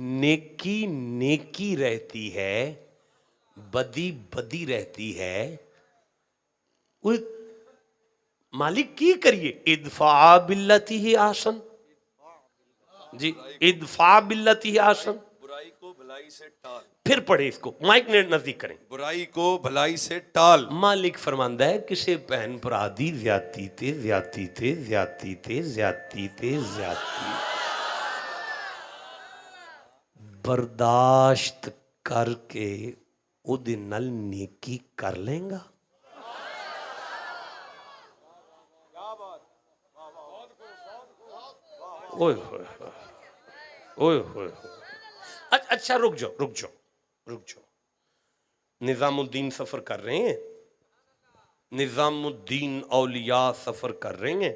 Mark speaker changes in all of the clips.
Speaker 1: नेकी नेकी रहती है, बदी बदी रहती है। वो मालिक की करिए, इदफा बिल्लती ही आसन जी, इदफा बिल्लती ही आसन।
Speaker 2: बुराई को भलाई से टाल।
Speaker 1: फिर पढ़े इसको, माइक ने नजदीक करें।
Speaker 2: बुराई को भलाई से टाल।
Speaker 1: मालिक फरमांदा है किसे भैन भरा दी ज्यादती ते ज्यादती ते ज्यादती ते ज्यादती ते ज्यादती बर्दाश्त करके उहदे नाल नेकी कर लेगा। ओए होए ओए होए। अच्छा रुक जाओ रुक जाओ रुक जाओ। निजामुद्दीन सफर कर रहे हैं, निजामुद्दीन औलिया सफर कर रहे हैं,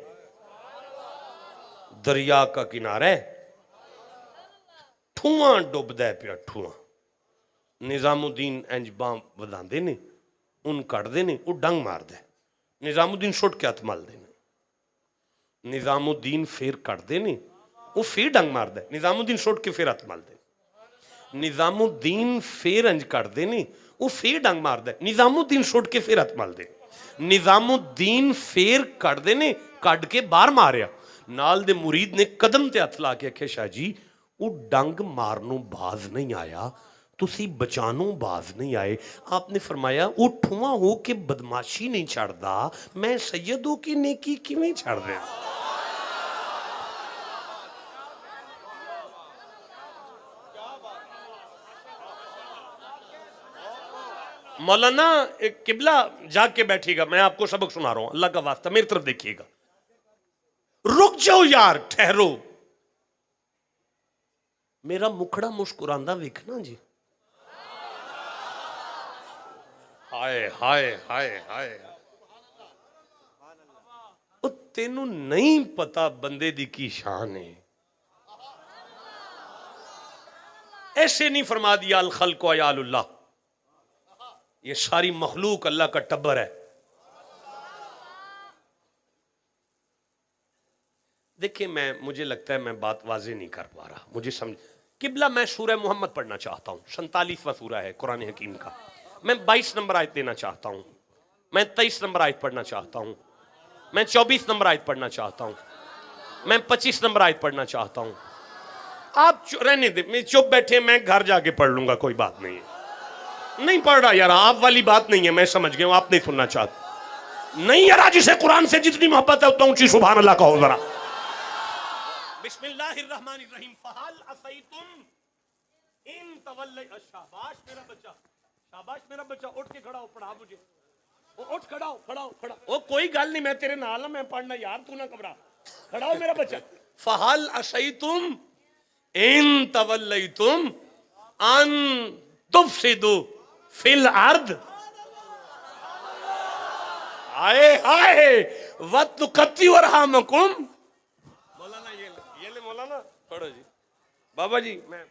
Speaker 1: दरिया का किनारा है, ठुआ डुबदा पिया ठुआ। निजामुद्दीन इंज बां वधांदे ने, उन कटदे ने, वो डंग मारदा है। निजामुद्दीन छुट के हथ मलदे ने, निजामुद्दीन फिर कटदे ने, वो फिर डंग मारदा है। निजामुद्दीन छुट के फिर हथ मलदे, निजामुद्दीन फिर इंज कटदे ने, वो फिर डंग मारदा है। निजामुद्दीन छुट के फिर हथ मलदे, निजामुद्दीन फिर कटदे ने, कट के बाहर मारिया। नाल दे मुरीद ने कदम ते हथ ला के आखे शाह जी वो डंग मारनों बाज नहीं आया, तुसी बचानों बाज नहीं आए। आपने फरमाया वो ठुआ हो के बदमाशी नहीं छड़दा, मैं सैयदों की नेकी किवें छड़ रहा। मौलाना एक किबला जाग के बैठिएगा, मैं आपको सबक सुना रहा हूं, अल्लाह का वास्ता मेरी तरफ देखिएगा। रुक जाओ यार, ठहरो। मेरा मुखड़ा मुस्कुरांदा वेखना जी। हाय हाय हाय हाय। ओ तेनू नहीं पता बंदे दी की शान है। ऐसे नहीं फरमा दिया अल खल्क़ु अयालुल्लाह, ये सारी मखलूक अल्लाह का टब्बर है। देखिए मुझे लगता है मैं बात वाज़े नहीं कर पा रहा, मुझे समझ। किबला मैं सूरह मोहम्मद पढ़ना चाहता हूँ, 47वां सूरा है कुरान हकीम का। मैं 22 नंबर आयत देना चाहता हूँ, मैं 23 नंबर आयत पढ़ना चाहता हूँ, मैं 24 नंबर आयत पढ़ना चाहता हूँ, मैं 25 नंबर आयत पढ़ना चाहता हूँ। आप रहने दे, मैं चुप बैठे, मैं घर जाके पढ़ लूंगा, कोई बात नहीं है। नहीं पढ़ रहा यार, आप वाली बात नहीं है, मैं समझ गया, आप नहीं सुनना चाहते। नहीं यार, जिसे कुरान से जितनी मोहब्बत है उतना ऊंची सुभान अल्लाह कहो जरा। बिस्मिल्लाहिर्रहमानिर्रहीम। फहल असैतुम इन तवल्लै। शाबाश मेरा बच्चा, शाबाश मेरा बच्चा, उठ के खड़ा हो, पढ़ा मुझे। उठ, खड़ा हो, खड़ा हो, खड़ा। ओ कोई गल नहीं, मैं तेरे नाल, मैं पढ़ना यार, तू ना घबरा। खड़ा हो मेरा बच्चा। फहल असैतुम इन तवल्लैतुम अन तुफसिदु फिल अर्द। आए हाय वतुकत्ती वरहमकुम। मौलाना ये ले मौलाना, पढ़ो जी। बाबा जी मैं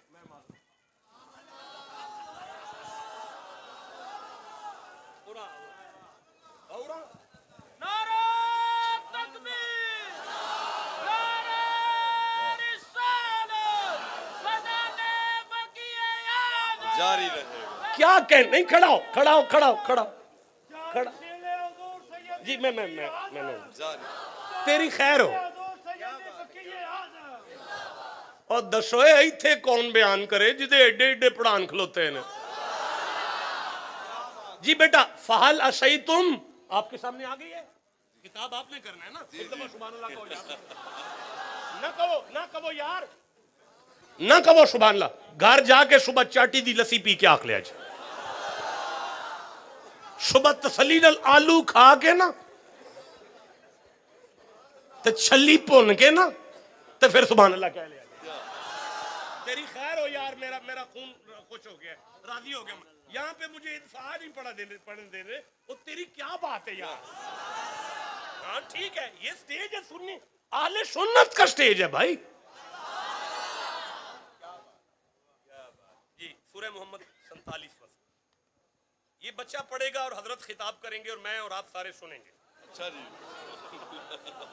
Speaker 1: पूरा पूरा नारे तकबीर, नारे रिसालत, बदाने बकिए याद
Speaker 2: जारी रहेगा।
Speaker 1: क्या कह, नहीं खड़ा हो, खड़ा हो, खड़ा हो, खड़ा खड़ा जी। मैं तेरी खैर हो। और दसो इत्थे कौन बयान करे जिदे एडे एडे पढ़ान खलोते हैं जी। बेटा फहल असई तुम आपके सामने आ गई है किताब, आपने करना है ना। सुभान अल्लाह कहो यार, ना कहो यार, ना कहो सुभान अल्लाह। घर जाके सुबह चाटी दी लस्सी पी के आख लिया जी। सुबह तसली नाल आलू खा के ना ते छली भुन के ना ते फिर सुभान अल्लाह कह लिया। तेरी खैर हो यार, मेरा खून खुश हो गया, राजी हो गया। यहाँ पे मुझे इंसाफ नहीं पढ़ने दे रहे, वो तेरी क्या बात है यार। हाँ ठीक है, ये स्टेज है सुन्नी आहले सुन्नत का स्टेज है भाई जी। सूरह मोहम्मद 47। ये बच्चा पढ़ेगा और हजरत खिताब करेंगे और मैं और आप सारे सुनेंगे।
Speaker 2: अच्छा जी।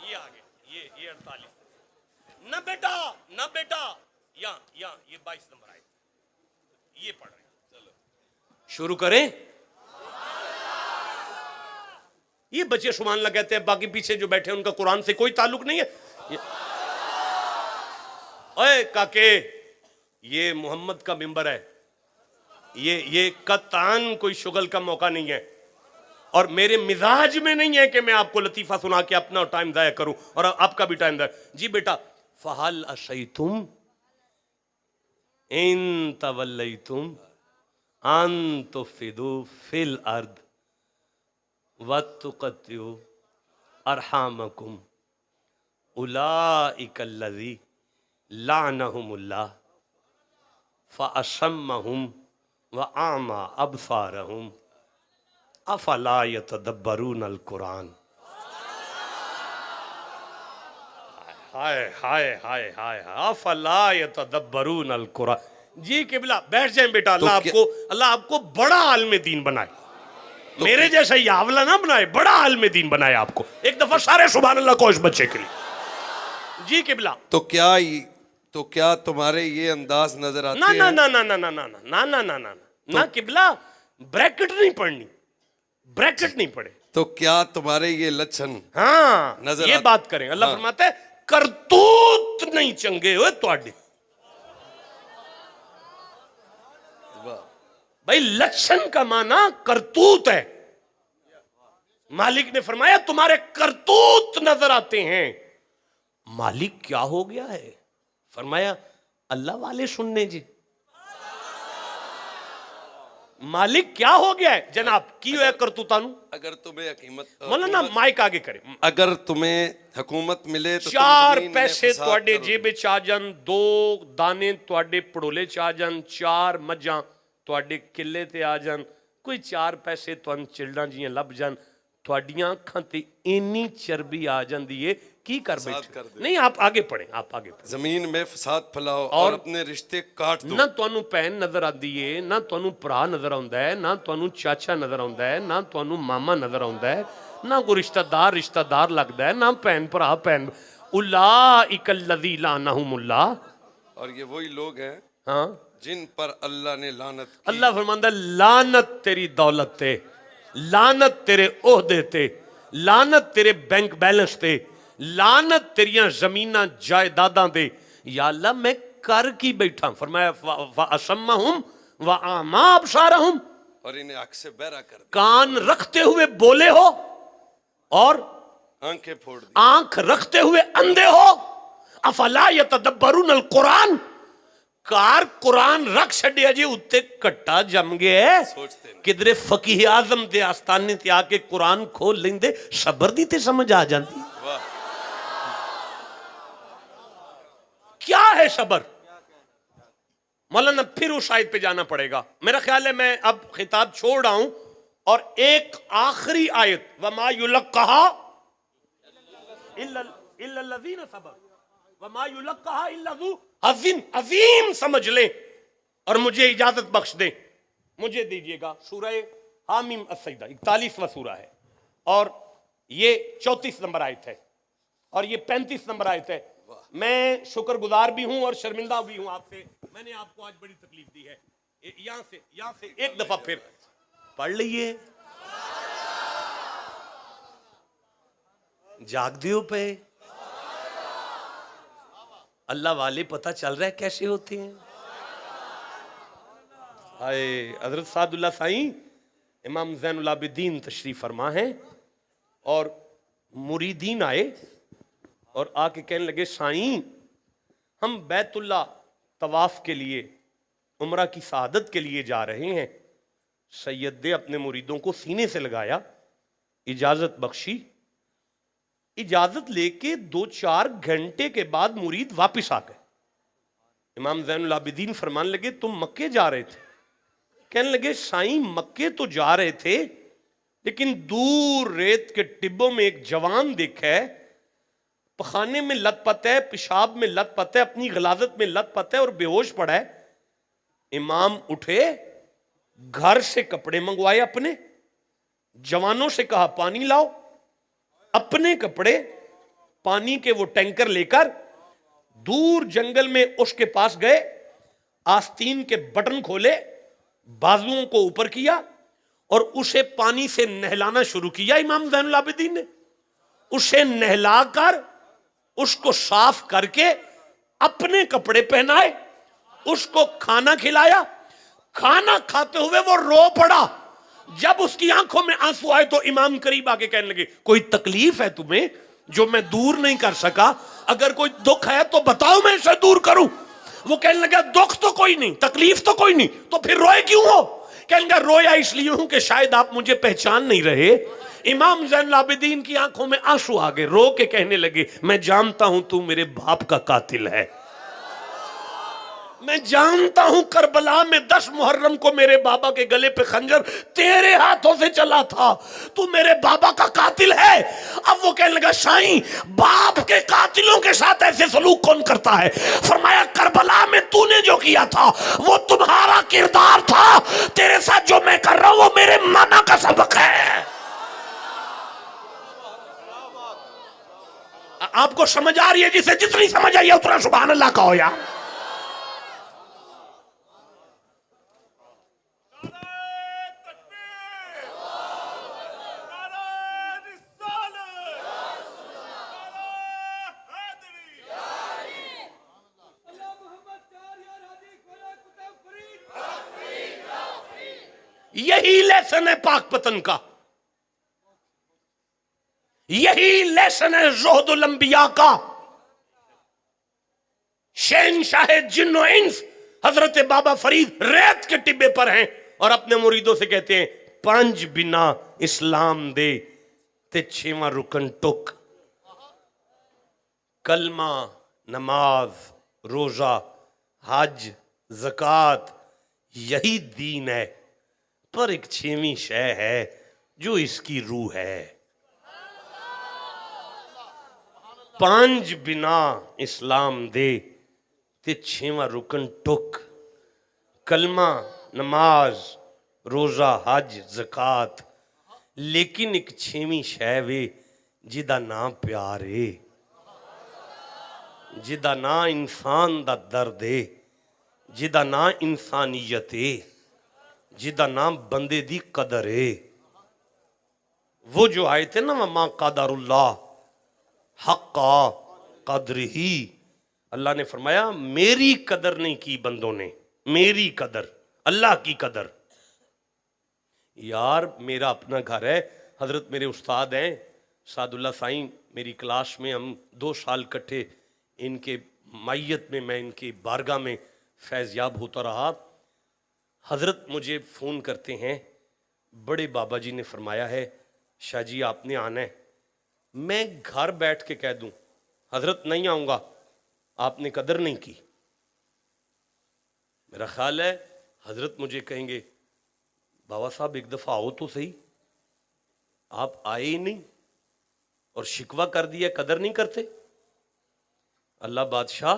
Speaker 1: ये आगे ये 48। न बेटा यहाँ ये 22 नंबर आए, ये पढ़ रहे हैं। चलो शुरू करें। ये बच्चे सुभान अल्लाह कहते हैं, बाकी पीछे जो बैठे हैं उनका कुरान से कोई ताल्लुक नहीं है। ओए काके, ये मोहम्मद का मिंबर है, ये कतान कोई शुगल का मौका नहीं है, और मेरे मिजाज में नहीं है कि मैं आपको लतीफा सुना के अपना टाइम जाया करूं और आपका भी टाइम जाया। जी बेटा, फहल अशैतुम इन तवल्लैतुम अन तुफिदू फिल अर्द वतुक़त्तिउ अरहामकुम उलाइकल्लज़ी लानहुमुल्लाह फ़अशम्महुम व आमा अबसारहुम अफला यतदब्बरूनल कुरान। हाय हाय हाय हाय, अफला यतदब्बरूनल कुरान। जी किबला बैठ जाएं बेटा, अल्लाह आपको बड़ा आलिम दीन बनाए, मेरे जैसा यावला ना बनाए, बड़ा आलिम दीन बनाए आपको। एक दफा सारे सुभान अल्लाह को इस बच्चे के लिए। जी किबला।
Speaker 2: तो क्या तुम्हारे ये अंदाज नजर आते
Speaker 1: ना
Speaker 2: हैं?
Speaker 1: ना ना ना ना ना ना ना ना ना ना ना किबला, ब्रैकेट नहीं पढ़नी, ब्रैकेट नहीं पढ़े।
Speaker 2: तो क्या तुम्हारे ये लक्षण
Speaker 1: हाँ
Speaker 2: नजर
Speaker 1: ये बात करें। अल्लाह
Speaker 2: हाँ।
Speaker 1: फरमाता है करतूत नहीं चंगे हुए तुहाडे। भाई लक्षण का माना करतूत है। मालिक ने फरमाया तुम्हारे करतूत नजर आते हैं। मालिक क्या हो गया है? फरमाया अल्लाह वाले सुनने जी। मालिक क्या हो गया है जनाब? की है करतूतानु।
Speaker 2: अगर तुम्हें हकीमत
Speaker 1: मौलाना माइक आगे करें।
Speaker 2: अगर तुम्हें हुकूमत मिले तो
Speaker 1: चार
Speaker 2: तुम जमीन में
Speaker 1: पैसे
Speaker 2: फसाद
Speaker 1: तुहाडे
Speaker 2: करोगे।
Speaker 1: जेब च आ जान, दो दाने तुहाडे पड़ोले च आ जान, चार मज्जां तुहाडे किले ते आ जान, कोई चार पैसे तुहानू चिल्डां जियां लभ जान, तुहाडियां अखां ते इन्नी चर्बी आ जांदी है, की कर बैठे? नहीं आप आगे पढ़े, आप आगे पढ़े।
Speaker 2: जमीन में फसाद फैलाओ
Speaker 1: और
Speaker 2: और अपने रिश्ते काट दो।
Speaker 1: ना तुहानू भैन नजर आती है, ना तुहानू भरा नजर आउंदा है, ना तुहानू चाचा नजर आउंदा है, ना तुहानू मामा नजर आउंदा है, ना कोई रिश्तेदार लगता है, ना भैन भरा भैन। उलाइकल्लज़ी लानहुमुल्लाह।
Speaker 2: और ये वही लोग हैं
Speaker 1: हाँ
Speaker 2: जिन पर अल्लाह ने लानत की।
Speaker 1: अल्लाह फरमांदा लानत तेरी दौलत ते, लानत तेरे ओहदे ते, लानत तेरे बैंक बैलेंस ते, लानत तेरियां जमीनां जायदादां दे। या अल्लाह मैं कर की बैठा? फरमाया फ़अशम्महुम व आमा अबसारहुम।
Speaker 2: और इन्हें आंख से बहरा कर दिया,
Speaker 1: कान रखते हुए बोले हो और
Speaker 2: आंखें फोड़ दी।
Speaker 1: आंख रखते हुए अंधे हो। अफला यतदब्बरूनल कुरान। कार कुरान रख छड़िया जी, उत्ते कट्टा जम गया।
Speaker 2: सोचते नहीं।
Speaker 1: किधरे फकीह आजम दे आस्थाने ते आके कुरान खोल लेंदे, सबर दी ते समझ आ जाती।
Speaker 2: वाह।
Speaker 1: क्या है सबर? मौलाना फिर उस आयत पे जाना पड़ेगा। मेरा ख्याल है मैं अब खिताब छोड़ रहा हूं और एक आखिरी आयत, वमा युलक्कहा इल्लल्लज़ीना सबर वमा युलक्कहा इल्ला ज़ू हज़्ज़िन अज़ीम समझ लें और मुझे इजाजत बख्श दें, मुझे दीजिएगा। सूरह हामीम अस-सजदा 41वां सूरा है और ये 34 नंबर आयत है और ये 35 नंबर आयत है। मैं शुक्रगुजार भी हूं और शर्मिंदा भी हूं आपसे, मैंने आपको आज बड़ी तकलीफ दी है। यहां से एक दफा फिर पढ़ लीजिए। जाग दियो पे अल्लाह वाले पता चल रहा है कैसे होते हैं। हाय हजरत सादुल्ला साईं इमाम ज़ैनुल आबिदीन तशरीफ फरमा है और मुरीदीन आए और आके कहने लगे साईं हम बैतुल्ला तवाफ के लिए, उम्रा की शहादत के लिए जा रहे हैं। सैयद ने अपने मुरीदों को सीने से लगाया, इजाजत बख्शी। इजाजत लेके 2-4 घंटे के बाद मुरीद वापस आ गए। इमाम ज़ैनुल आबिदीन फरमाने लगे तुम मक्के जा रहे थे? कहने लगे साईं मक्के तो जा रहे थे लेकिन दूर रेत के टिब्बों में एक जवान देखा है, पखाने में लथपथ है, पेशाब में लथपथ है, अपनी गलाजत में लथपथ है और बेहोश पड़ा है। इमाम उठे, घर से कपड़े मंगवाए, अपने जवानों से कहा पानी लाओ, अपने कपड़े पानी के वो टैंकर लेकर दूर जंगल में उसके पास गए, आस्तीन के बटन खोले, बाजुओं को ऊपर किया और उसे पानी से नहलाना शुरू किया। इमाम ज़ैनुल आबिदीन ने उसे नहलाकर उसको साफ करके अपने कपड़े पहनाए, उसको खाना खिलाया। खाना खाते हुए वो रो पड़ा। जब उसकी आंखों में आंसू आए तो इमाम करीब आके कहने लगे, कोई तकलीफ है तुम्हें जो मैं दूर नहीं कर सका? अगर कोई दुख है तो बताओ, मैं इसे दूर करूं। वो कहने लगा, दुख तो कोई नहीं, तकलीफ तो कोई नहीं, तो फिर रोए क्यों हो? कहने लगा, रोया इसलिए हूं कि शायद आप मुझे पहचान नहीं रहे। इमाम ज़ैनुल आबिदीन की आंखों में आंसू आ गए, रो के कहने लगे, मैं जानता हूं तू मेरे बाप का कातिल है। मैं जानता हूं करबला में 10 मुहर्रम को मेरे बाबा के गले पे खंजर तेरे हाथों से चला था, तू मेरे बाबा का कातिल है। अब वो कहने लगा, शाही बाप के कातिलों के साथ ऐसे सलूक कौन करता है? फरमाया, करबला में तूने जो किया था वो तुम्हारा किरदार था, तेरे साथ जो मैं कर रहा हूं वो मेरे माना का सबक है। आपको समझ आ रही है? जिसे जितनी समझ आई है उतना सुभान अल्लाह का हो यार। यही लेसन है पाक पतन का, यही लेसन है ज़ुहदुल अंबिया का। शहंशाह जिन्नो इंस हजरत बाबा फरीद रेत के टिब्बे पर हैं और अपने मुरीदों से कहते हैं, 5 बिना इस्लाम दे ते 6वां रुकन टुक। कलमा, नमाज, रोजा, हज, ज़कात, यही दीन है, पर एक 6वीं शय है जो इसकी रूह है। 5 बिना इस्लाम दे ते 6वां रुकन टुक। कलमा, नमाज, रोजा, हज, ज़कात, लेकिन एक 6वीं शय वे जिदा नाम प्यार है, जिदा ना इंसान दा दर्द है, जिदा ना इंसानियत है, जिदा नाम बंदे दी कदर है। वो जो आए थे ना, वमा कदरुल्लाह हक्का कदर ही, अल्लाह ने फरमाया मेरी कदर नहीं की बंदों ने, मेरी कदर, अल्लाह की कदर। यार मेरा अपना घर है, हजरत मेरे उस्ताद हैं सादुल्ला साईं, मेरी क्लास में हम 2 साल इकट्ठे, इनके मैयत में मैं इनकी बारगाह में फैज़याब होता रहा। हजरत मुझे फ़ोन करते हैं, बड़े बाबा जी ने फरमाया है शाह जी आपने आना है। मैं घर बैठ के कह दूं हजरत नहीं आऊँगा, आपने कदर नहीं की। मेरा ख्याल है हजरत मुझे कहेंगे, बाबा साहब एक दफ़ा आओ तो सही, आप आए ही नहीं और शिकवा कर दिया कदर नहीं करते। अल्लाह बादशाह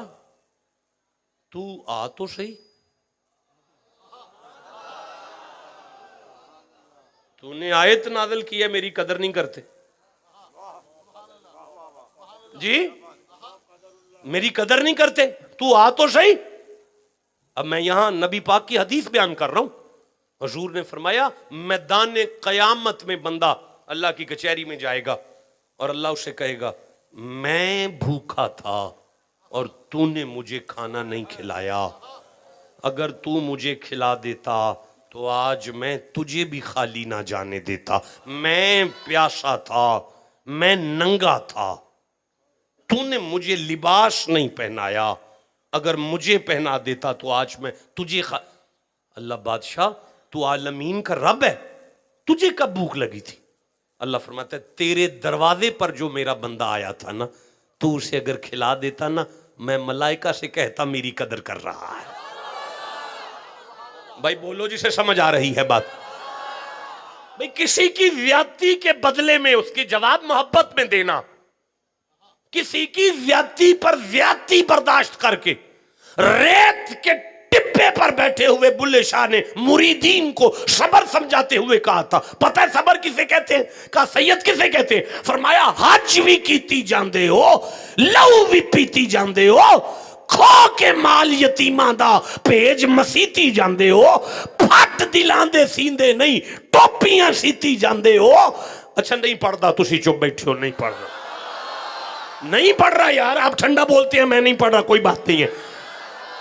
Speaker 1: तू आ तो सही, तूने आयत नाज़िल की है मेरी कदर नहीं करते जी, मेरी कदर नहीं करते, तू आ तो सही। अब मैं यहां नबी पाक की हदीस बयान कर रहा हूं। हुजूर ने फरमाया मैदान क़यामत में बंदा अल्लाह की कचहरी में जाएगा और अल्लाह उसे कहेगा मैं भूखा था और तूने मुझे खाना नहीं खिलाया, अगर तू मुझे खिला देता तो आज मैं तुझे भी खाली ना जाने देता। मैं प्यासा था, मैं नंगा था, तूने मुझे लिबास नहीं पहनाया, अगर मुझे पहना देता तो आज मैं तुझे अल्लाह बादशाह तू आलमीन का रब है, तुझे कब भूख लगी थी? अल्लाह फरमाता है तेरे दरवाजे पर जो मेरा बंदा आया था ना, तू उसे अगर खिला देता ना, मैं मलाइका से कहता मेरी कदर कर रहा है। भाई बोलो जिसे समझ आ रही है बात। भाई किसी की ज्यादती के बदले में उसके जवाब मोहब्बत में देना, किसी की ज्यादती पर ज्यादती बर्दाश्त करके रेत के टिब्बे पर पर बैठे हुए बुल्ले शाह ने मुरीदीन को सबर समझाते हुए कहा था। पता है सबर किसे कहते हैं? कहा सैयद किसे कहते हैं? फरमाया हज भी कीती जांदे हो, लहू भी पीती जांदे हो, खो के माल यतीमा दा भेज मसीती जांदे हो, फट दिलां दे सींदे नहीं टोपियां सीती जांदे हो। अच्छा नहीं पढ़ता, तुसी चुप बैठे हो, नहीं पढ़ रहा, नहीं पढ़ रहा यार, आप ठंडा बोलते हैं, मैं नहीं पढ़ रहा, कोई बात नहीं है।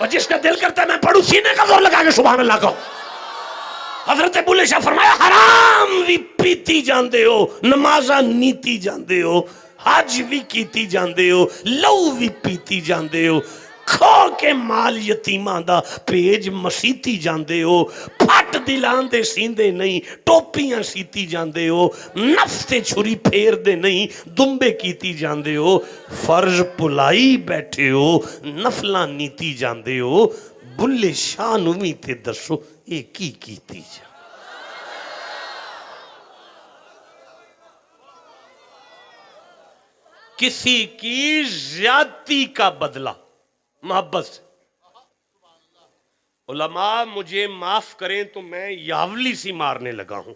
Speaker 1: और जिसका दिल करता है मैं पढ़ू, सीने का जोर लगा के सुभान अल्लाह कहो। हजरत बुल्ले शाह फरमाया हराम भी पीती जांदे हो, नमाजा नीती जांदे हो, हज भी कीती जांदे हो, लहू भी पीती जांदे हो, खो के माल यतीमां दा भेज मसीती जांदे हो, फट दिलां दे सींदे नहीं टोपियां सीती जांदे हो, नफ्स ते छुरी फेर दे नहीं दुंबे कीती जांदे हो, फर्ज पुलाई बैठे हो, नफलां नीती जांदे हो। बुल्ले शाह नूं भी ते दसो ये की कीती जा। किसी की ज्यादती का बदला मोहब्बत से। उलमा मुझे माफ करें तो मैं यावली सी मारने लगा हूं।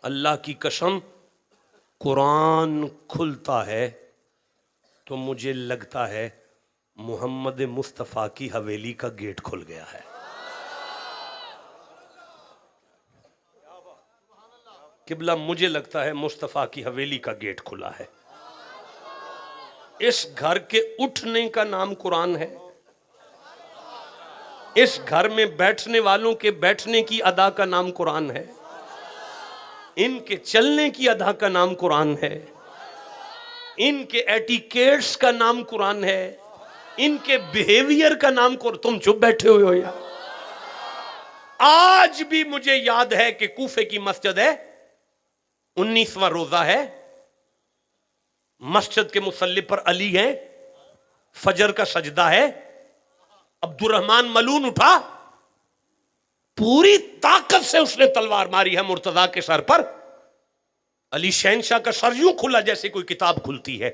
Speaker 1: अल्लाह की कसम, कुरान खुलता है तो मुझे लगता है मोहम्मद मुस्तफ़ा की हवेली का गेट खुल गया है। किबला मुझे लगता है मुस्तफ़ा की हवेली का गेट खुला है। इस घर के उठने का नाम कुरान है, इस घर में बैठने वालों के बैठने की अदा का नाम कुरान है, इनके चलने की अदा का नाम कुरान है, इनके एटिकेट्स का नाम कुरान है, इनके बिहेवियर का नाम तुम चुप बैठे हुए हो यार। आज भी मुझे याद है कि कूफे की मस्जिद है, 19वां रोजा है, मस्जिद के मुसल्ले पर अली है, फजर का सजदा है, अब्दुर्रहमान मलून उठा, पूरी ताकत से उसने तलवार मारी है मुर्तजा के सर पर। अली शहनशाह का सर यूं खुला जैसे कोई किताब खुलती है।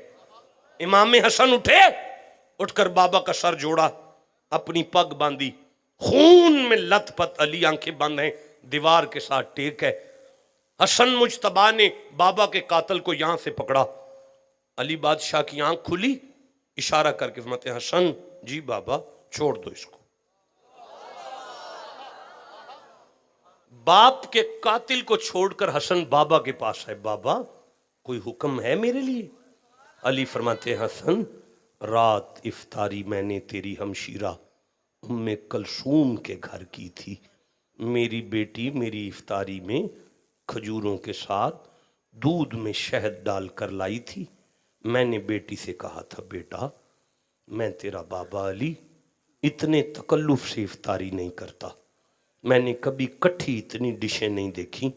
Speaker 1: इमाम हसन उठे, उठकर बाबा का सर जोड़ा, अपनी पग बांधी, खून में लथपथ अली आंखें बंद हैं, दीवार के साथ टेक है। हसन मुजतबा ने बाबा के कातिल को यहां से पकड़ा, अली बादशाह की आंख खुली, इशारा करके फरमाते हैं हसन जी बाबा छोड़ दो इसको। बाप के कातिल को छोड़कर हसन बाबा के पास है, बाबा कोई हुक्म है मेरे लिए? अली फरमाते हैं हसन, रात इफ्तारी मैंने तेरी हमशीरा उम्मे कलसूम के घर की थी। मेरी बेटी मेरी इफ्तारी में खजूरों के साथ दूध में शहद डालकर लाई थी। मैंने बेटी से कहा था बेटा मैं तेरा बाबा अली इतने तकल्लुफ से इफ्तारी नहीं करता, मैंने कभी इकट्ठी इतनी डिशें नहीं देखी।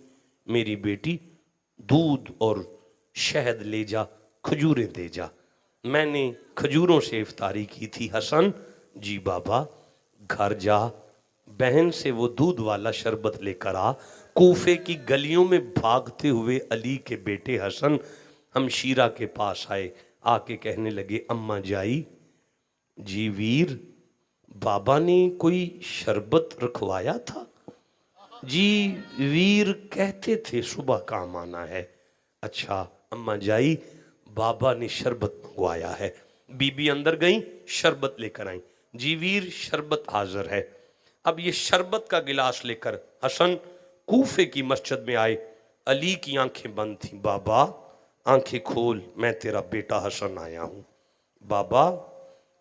Speaker 1: मेरी बेटी दूध और शहद ले जा, खजूरें दे जा। मैंने खजूरों से इफ्तारी की थी। हसन जी बाबा घर जा, बहन से वो दूध वाला शरबत लेकर आ। कूफे की गलियों में भागते हुए अली के बेटे हसन हमशीरा के पास आए, आके कहने लगे अम्मा जाई जी वीर बाबा ने कोई शरबत रखवाया था? जी वीर कहते थे सुबह काम आना है। अच्छा अम्मा जाई बाबा ने शरबत मंगवाया है। बीबी अंदर गई, शरबत लेकर आई। जी वीर शरबत हाजिर है। अब ये शरबत का गिलास लेकर हसन कूफे की मस्जिद में आए। अली की आंखें बंद थी। बाबा आंखें खोल, मैं तेरा बेटा हसन आया हूँ। बाबा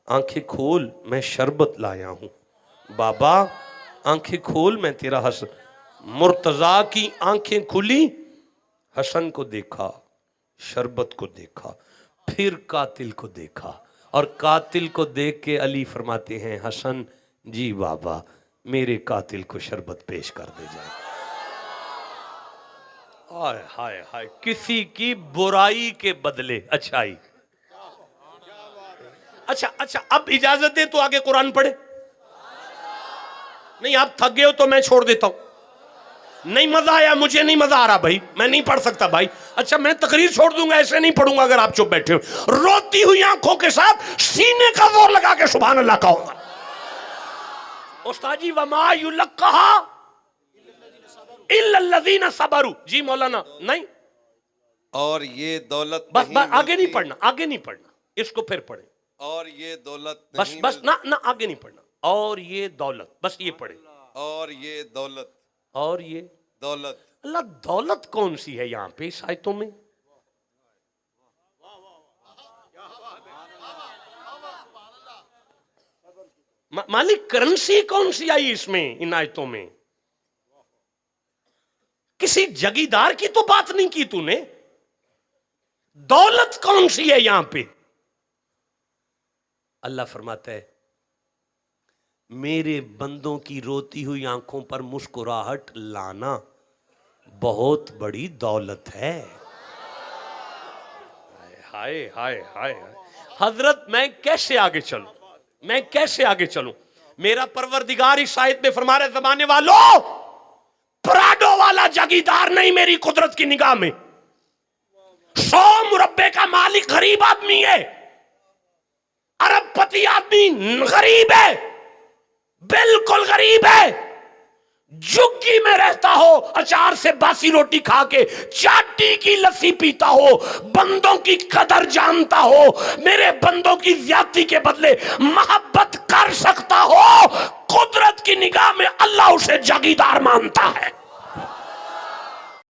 Speaker 1: आंखें खोल, मैं शरबत लाया हूँ। बाबा आंखें खोल, मैं तेरा हसन। मुर्तजा की आंखें खुली, हसन को देखा, शरबत को देखा, फिर कातिल को देखा, और कातिल को देख के अली फरमाते हैं हसन जी बाबा मेरे कातिल को शरबत पेश कर दे जाए। हाय हाय हाय, किसी की बुराई के बदले अच्छाई। अच्छा अच्छा, अब इजाजत दे तो आगे कुरान पढ़े। नहीं आप थक गए हो तो मैं छोड़ देता हूं। नहीं मजा आया, मुझे नहीं मजा आ रहा भाई, मैं नहीं पढ़ सकता भाई। अच्छा मैं तकरीर छोड़ दूंगा, ऐसे नहीं पढ़ूंगा अगर आप चुप बैठे हो। रोती हुई आंखों के साथ सीने का जोर लगा के सुभान अल्लाह कहो। उस्ताद जी वमा युलक्काहा इल्लल्लज़ीना सबरू। जी मौलाना नहीं,
Speaker 2: और ये दौलत
Speaker 1: बस
Speaker 2: नहीं
Speaker 1: बस आगे नहीं
Speaker 2: मिलती।
Speaker 1: पढ़ना, आगे नहीं पढ़ना, इसको फिर पढ़े।
Speaker 2: और ये दौलत
Speaker 1: बस
Speaker 2: नहीं
Speaker 1: बस
Speaker 2: मिलती।
Speaker 1: ना ना आगे नहीं पढ़ना। और ये दौलत, बस ये पढ़े।
Speaker 2: और ये दौलत,
Speaker 1: और ये
Speaker 2: दौलत
Speaker 1: अल्लाह, दौलत कौन सी है यहां पे इस आयतों में? मालिक करेंसी कौन सी आई इसमें, इन आयतों में? किसी जगीदार की तो बात नहीं की तूने। दौलत कौन सी है यहां पे? अल्लाह फरमाता है मेरे बंदों की रोती हुई आंखों पर मुस्कुराहट लाना बहुत बड़ी दौलत है। हाय हाय हाय हाय। हजरत मैं कैसे आगे चलूं, मैं कैसे आगे चलूं? मेरा परवरदिगार इस आयत में फरमा रहे जमाने वालों, प्राडो वाला जागीरदार नहीं मेरी कुदरत की निगाह में। 100 मुरब्बे का मालिक गरीब आदमी है, अरबपति आदमी गरीब है, बिल्कुल गरीब है। झुग्गी में रहता हो, अचार से बासी रोटी खा के चाटी की लस्सी पीता हो, बंदों की कदर जानता हो, मेरे बंदों की ज्यादती के बदले मोहब्बत कर सकता हो। कुदरत की निगाह में अल्लाह उसे जागीरदार मानता है।